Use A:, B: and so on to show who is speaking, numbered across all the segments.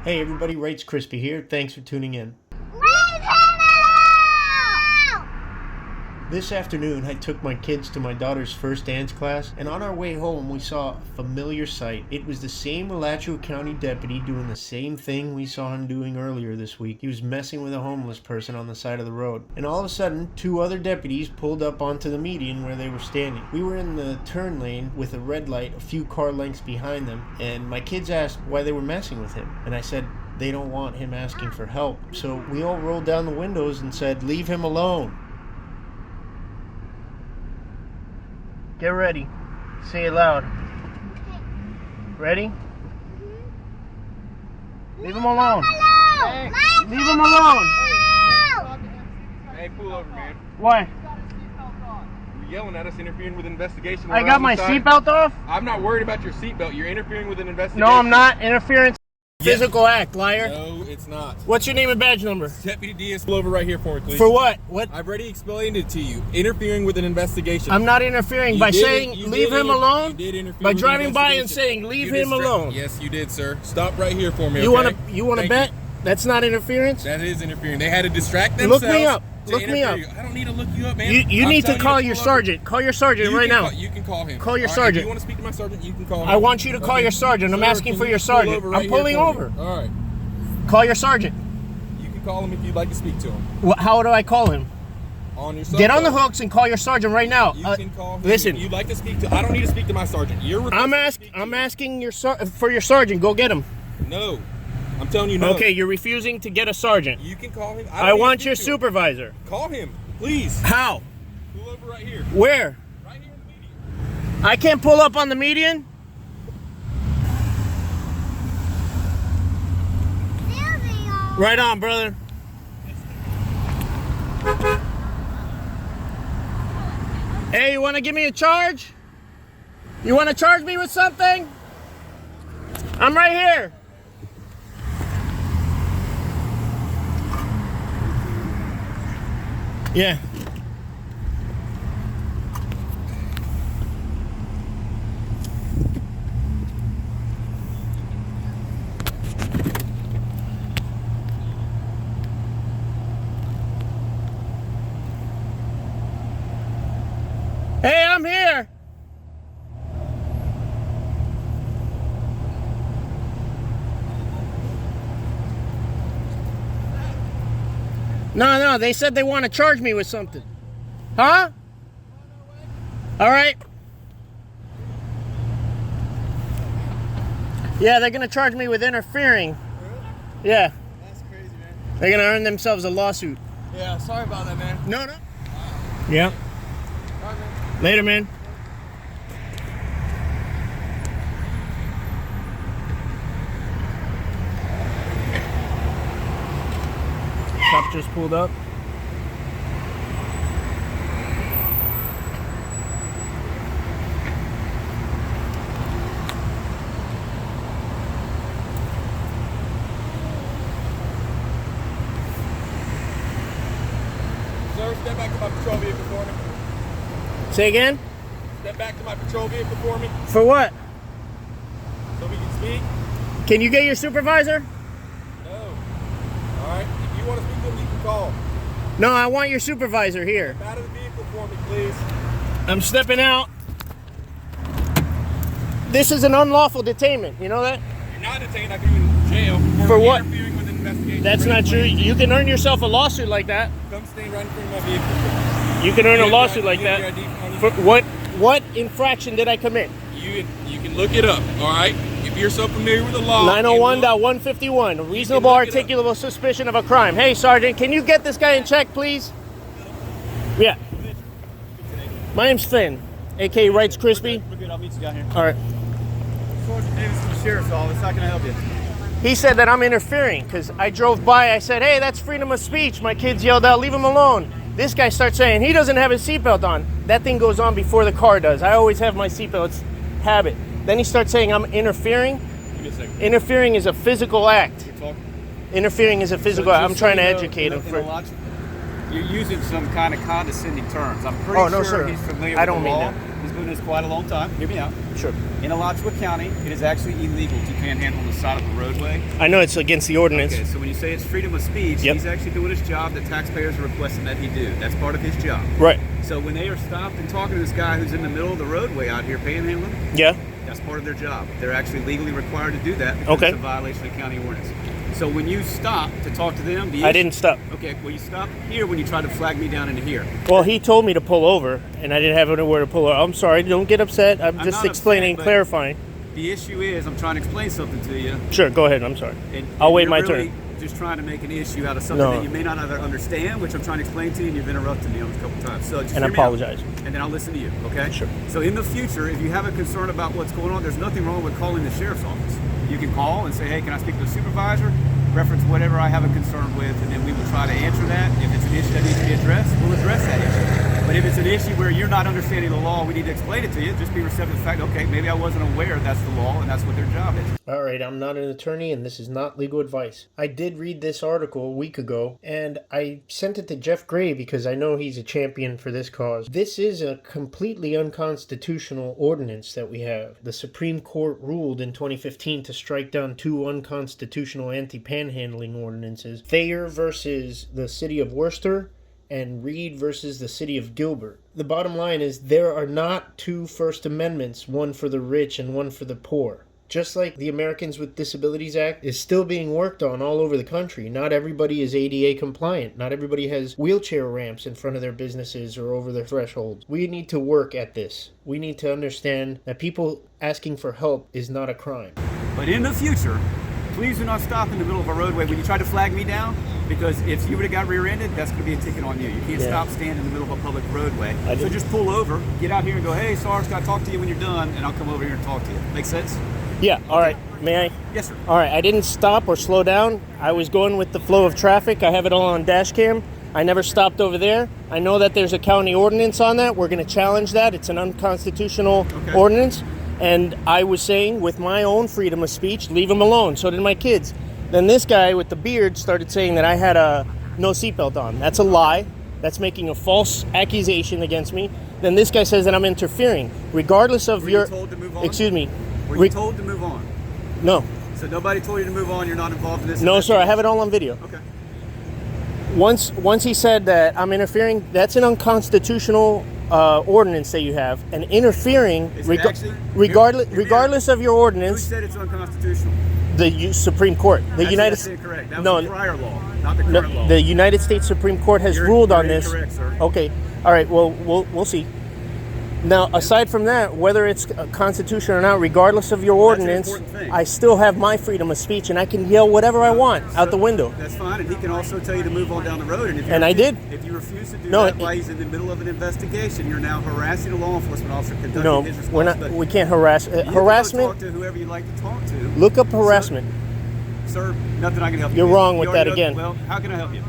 A: Hey everybody, Rights Crispy here. Thanks for tuning in. This afternoon, I took my kids to my daughter's first dance class, and on our way home, we saw a familiar sight. It was the same Alachua County deputy doing the same thing we saw him doing earlier this week. He was messing with a homeless person on the side of the road. And all of a sudden, two other deputies pulled up onto the median where they were standing. We were in the turn lane with a red light a few car lengths behind them, and my kids asked why they were messing with him. And I said, they don't want him asking for help. So we all rolled down the windows and said, leave him alone. Get ready. Say it loud. Ready? Leave him alone.
B: Hey.
A: Leave him alone.
B: Hey, pull over, man.
A: Why?
B: You're yelling at us, interfering with an investigation.
A: I got my seatbelt off?
B: I'm not worried about your seatbelt. You're interfering with an investigation.
A: No, I'm not. Interference. Physical act, liar.
B: No, it's not.
A: What's your name and badge number?
B: Deputy D.S. Pull over right here for me, please.
A: For what? What?
B: I've already explained it to you. Interfering with an investigation.
A: I'm not interfering by saying leave him alone.
B: You did interfere
A: by
B: with
A: driving by and
B: investigation.
A: saying leave him alone.
B: Yes, you did, sir. Stop right here for me.
A: You
B: okay?
A: want to bet? That's not interference?
B: That is interfering. They had to distract themselves.
A: Look me up.
B: to
A: Look me up.
B: interfere. I don't need to look you up, man.
A: You need to call
B: you
A: your
B: pull
A: sergeant. Call your sergeant right now.
B: You can call him.
A: Call your
B: All right,
A: sergeant.
B: If you want to speak to my sergeant, you can call him.
A: I want you to call your sergeant. I'm
B: Sir,
A: asking
B: can
A: for
B: you
A: your
B: pull
A: sergeant.
B: over right
A: I'm pulling
B: here for
A: over.
B: me? All right.
A: Call your sergeant.
B: You can call him if you'd like to speak to him.
A: How do I call him?
B: On your cell
A: Get on the
B: phone.
A: hooks and call your sergeant right now.
B: You can call him.
A: Listen.
B: If you'd like to speak to. I don't need to speak to my sergeant.
A: I'm asking for your sergeant. Go get him.
B: No. I'm telling you no.
A: Okay, you're refusing to get a sergeant.
B: You can call him.
A: I want your supervisor.
B: Call him, please.
A: How?
B: Pull over right here.
A: Where?
B: Right here in the median.
A: I can't pull up on the median? Right on, brother. Hey, you want to give me a charge? You want to charge me with something? I'm right here. Yeah. Hey, I'm here. No, they said they want to charge me with something. Huh? All right. Yeah, they're going to charge me with interfering.
C: Really?
A: Yeah.
C: That's crazy, man.
A: They're going to earn themselves a lawsuit.
C: Yeah, sorry about that, man.
A: No. Yeah.
C: All right, man.
A: Later, man. Cop just pulled up.
B: Sir, step back to my patrol vehicle for me.
A: Say again?
B: Step back to my patrol vehicle for me,
A: For what?
B: so we can speak.
A: Can you get your supervisor?
B: No. All right. If you want to speak to him, you can call.
A: No, I want your supervisor here.
B: Step out of the vehicle for me, please.
A: I'm stepping out. This is an unlawful detainment. You know that?
B: You're not detained. I can be in jail
A: For what?
B: interfering with an investigation.
A: That's not true. You can earn yourself a lawsuit like that.
B: Come stand right in front of my vehicle.
A: You can earn a
B: You have
A: lawsuit
B: your-
A: like
B: you have
A: that.
B: your ID on you.
A: For what infraction did I commit?
B: You can look it up. All right. If you're so familiar with the law.
A: 901.151, a reasonable
B: look it up.
A: articulable suspicion of a crime. Hey, Sergeant, can you get this guy in check, please? Yeah. My name's Finn, a.k.a. Rights Crispy.
C: We're good. I'll meet you down here.
A: All right.
C: Sergeant Davis from the Sheriff's Office. How can I help you?
A: He said that I'm interfering because I drove by. I said, hey, that's freedom of speech. My kids yelled out, leave him alone. This guy starts saying he doesn't have his seatbelt on. that thing goes on before the car does. I always have my seatbelt. It's habit. Then he starts saying I'm interfering.
C: Give me a second.
A: Interfering is a physical act.
C: You're talking.
A: Interfering is a physical act. I'm trying to educate him.
C: You're using some kind of condescending terms. I'm pretty
A: no,
C: sure
A: sir.
C: he's familiar
A: I
C: with
A: don't
C: the
A: mean
C: law.
A: that.
C: He's been doing this quite a long time. Hear me out.
A: Sure.
C: In Alachua County, it is actually illegal to panhandle on the side of a roadway.
A: I know it's against the ordinance.
C: Okay, so when you say it's freedom of speech, he's actually doing his job that taxpayers are requesting that he do. That's part of his job.
A: Right.
C: So when they are stopped and talking to this guy who's in the middle of the roadway out here panhandling,
A: Yeah.
C: that's part of their job. They're actually legally required to do that because it's a violation of county ordinance. So when you stop to talk to them,
A: I didn't stop.
C: Okay, well you stopped here when you tried to flag me down into here.
A: Well, he told me to pull over, and I didn't have anywhere to pull over. I'm sorry, don't get upset. I'm just
C: not
A: explaining,
C: upset,
A: clarifying.
C: The issue is, I'm trying to explain something to you.
A: Sure, go ahead. I'm sorry.
C: And
A: I'll wait
C: you're
A: my
C: really
A: turn.
C: Just trying to make an issue out of something that you may not either understand, which I'm trying to explain to you, and you've interrupted me on this a couple times. So just
A: And I
C: hear me out,
A: apologize.
C: and then I'll listen to you. Okay?
A: Sure.
C: So in the future, if you have a concern about what's going on, there's nothing wrong with calling the sheriff's office. You can call and say, hey, can I speak to the supervisor? Reference whatever I have a concern with, and then we will try to answer that. If it's an issue that needs to be addressed, we'll address that issue. But if it's an issue where you're not understanding the law, we need to explain it to you. Just be receptive to the fact, okay, maybe I wasn't aware that's the law and that's what their job is.
A: All right, I'm not an attorney, and this is not legal advice. I did read this article a week ago, and I sent it to Jeff Gray because I know he's a champion for this cause. This is a completely unconstitutional ordinance that we have. The Supreme Court ruled in 2015 to strike down 2 unconstitutional anti-panhandling ordinances. Thayer versus the city of Worcester, and Reed versus the city of Gilbert. The bottom line is there are not 2 First Amendments, one for the rich and one for the poor. Just like the Americans with Disabilities Act is still being worked on all over the country. Not everybody is ADA compliant. Not everybody has wheelchair ramps in front of their businesses or over their thresholds. We need to work at this. We need to understand that people asking for help is not a crime.
C: But in the future, please do not stop in the middle of a roadway when you try to flag me down, because if you would have got rear-ended, that's going to be a ticket on you. You can't stop standing in the middle of a public roadway. So just pull over, get out here and go, hey, Sarge, can I talk to you when you're done? And I'll come over here and talk to you. Make sense?
A: Yeah, all right. May I?
C: Yes, sir.
A: All right, I didn't stop or slow down. I was going with the flow of traffic. I have it all on dash cam. I never stopped over there. I know that there's a county ordinance on that. We're going to challenge that. It's an unconstitutional ordinance. And I was saying, with my own freedom of speech, leave them alone. So did my kids. Then this guy with the beard started saying that I had a no seatbelt on. That's a lie. That's making a false accusation against me. Then this guy says that I'm interfering. Regardless of
C: Were you told to move on?
A: Excuse me.
C: Were you told to move on?
A: No.
C: So nobody told you to move on, you're not involved in this?
A: No, sir, I have it all on video.
C: Okay.
A: Once he said that I'm interfering, that's an unconstitutional ordinance that you have. And interfering, regardless of your ordinance...
C: Who said it's unconstitutional?
A: The Supreme Court. The United
C: States. Incorrect. That was the prior law, not the current law.
A: The United States Supreme Court has ruled on this.
C: Incorrect, sir.
A: Okay. All right. Well, we'll see. Now, aside from that, whether it's constitutional or not, regardless of your ordinance, I still have my freedom of speech, and I can yell whatever I want out the window.
C: That's fine, and he can also tell you to move on down the road.
A: And I did.
C: If you refuse to do that while he's in the middle of an investigation, you're now harassing a law enforcement officer conducting his responsibility.
A: We're not. We can't harass. Harassment.
C: Talk to whoever you'd like to talk to.
A: Look up harassment.
C: Sir, nothing I can help you.
A: You're wrong with that again.
C: Well, how can I help you?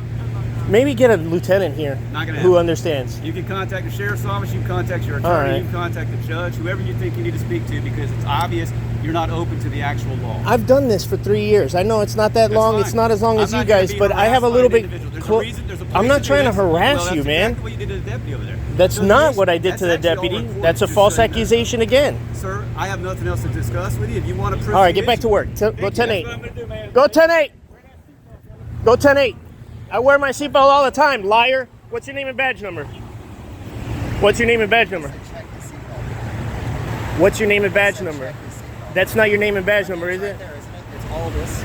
A: Maybe get a lieutenant here who understands.
C: You can contact the sheriff's office, you can contact your attorney, you can contact the judge, whoever you think you need to speak to, because it's obvious you're not open to the actual law.
A: I've done this for 3 years. I know it's not that long. It's not as long as you guys, but I have a little bit... I'm not trying to harass you, man.
C: What you did to the deputy over there.
A: That's not what I did to the deputy. That's a false accusation again.
C: Sir, I have nothing else to discuss with you. If you want to prove...
A: All right, get back to work. Go 10-8. Go 10-8. Go 10-8. I wear my seatbelt all the time, liar. What's your name and badge number? What's your name and badge number? What's your name and badge number? That's not your name and badge number, is it?
C: It's all of this.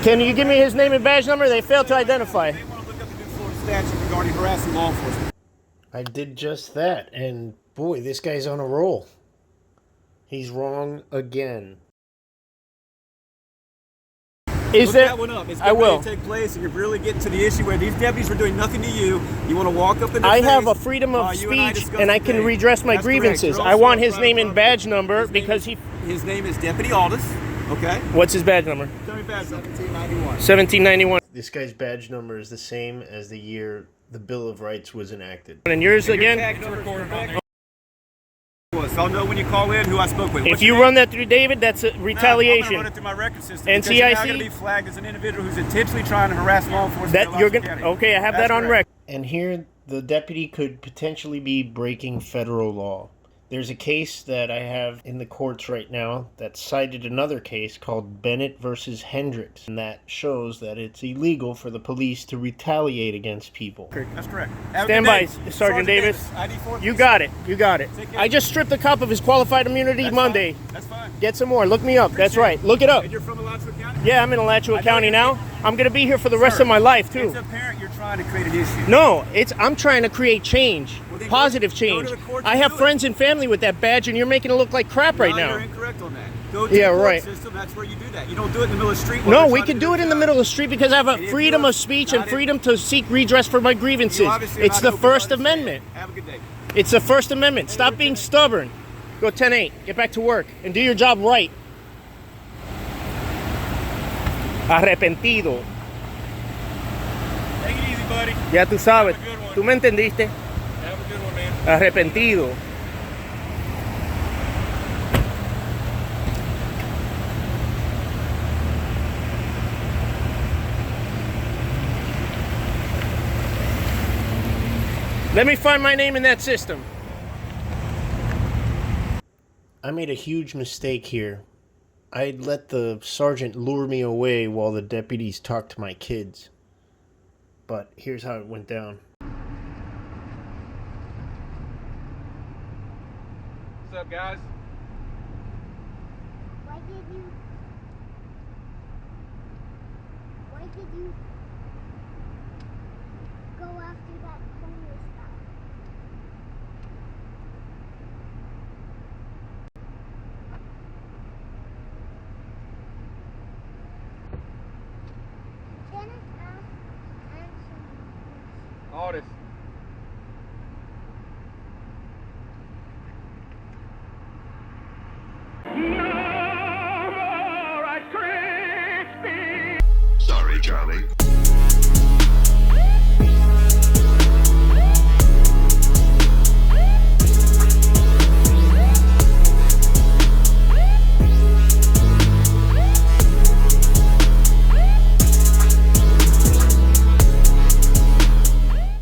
A: Can you give me his name and badge number? They failed to identify.
C: They want to look up the new Florida statute regarding harassing law enforcement.
A: I did just that, and boy, this guy's on a roll. He's wrong again.
C: Look that one up. It's
A: I will.
C: Take place, and you're really getting to the issue where these deputies are doing nothing to you. You want to walk up in their
A: I
C: face.
A: have a freedom of speech, and I can redress my grievances. I want his name and badge number because he...
C: His name is Deputy Aldis, okay?
A: What's his badge number?
C: Tell me badge number.
A: 1791. 1791. This guy's badge number is the same as the year the Bill of Rights was enacted.
D: And yours again?
C: So I'll know when you call in who I spoke with.
D: If you run that through David, that's a retaliation.
C: I'm gonna run it through my record system.
D: NCIC?
C: Because you're now going to be flagged as an individual who's intentionally trying to harass law enforcement.
D: That you're gonna. Okay, I have that on record.
A: And here, the deputy could potentially be breaking federal law. There's a case that I have in the courts right now that cited another case called Bennett versus Hendricks, and that shows that it's illegal for the police to retaliate against people.
C: That's correct.
D: Stand by, Sergeant Davis. You got it. You got it. I just stripped a cop of his qualified immunity Monday.
C: That's fine.
D: Get some more. Look me up. That's right. Look it up.
C: And you're from Alachua County?
D: Yeah, I'm in Alachua County now. I'm going to be here for the rest of my life, too.
C: It's apparent you're trying to create an issue.
D: No, I'm trying to create change.
C: Well,
D: Positive
C: go
D: change.
C: to the court
D: I
C: to
D: have
C: do
D: friends and family with that badge, and you're making it look like crap right now.
C: You're incorrect on that. Go to the court system, that's where you do that. You don't do it in the middle of the street.
D: No, we can do it in the middle of the street because I have a freedom of speech and freedom to seek redress for my grievances. It's the First Amendment.
C: Have a good day.
D: It's the First Amendment. Stop being stubborn. Go 10-8. Get back to work and do your job right. Arrepentido.
B: Take it easy, buddy.
D: Ya tú sabes. ¿Tú me entendiste?
B: Have a good one, man.
D: Arrepentido. Let me find my name in that system.
A: I made a huge mistake here. I let the sergeant lure me away while the deputies talked to my kids. But here's how it went down.
C: What's up, guys?
E: Why did you go after that homeless guy? Dennis asked answer me.
C: Otis.
F: Sorry, Charlie.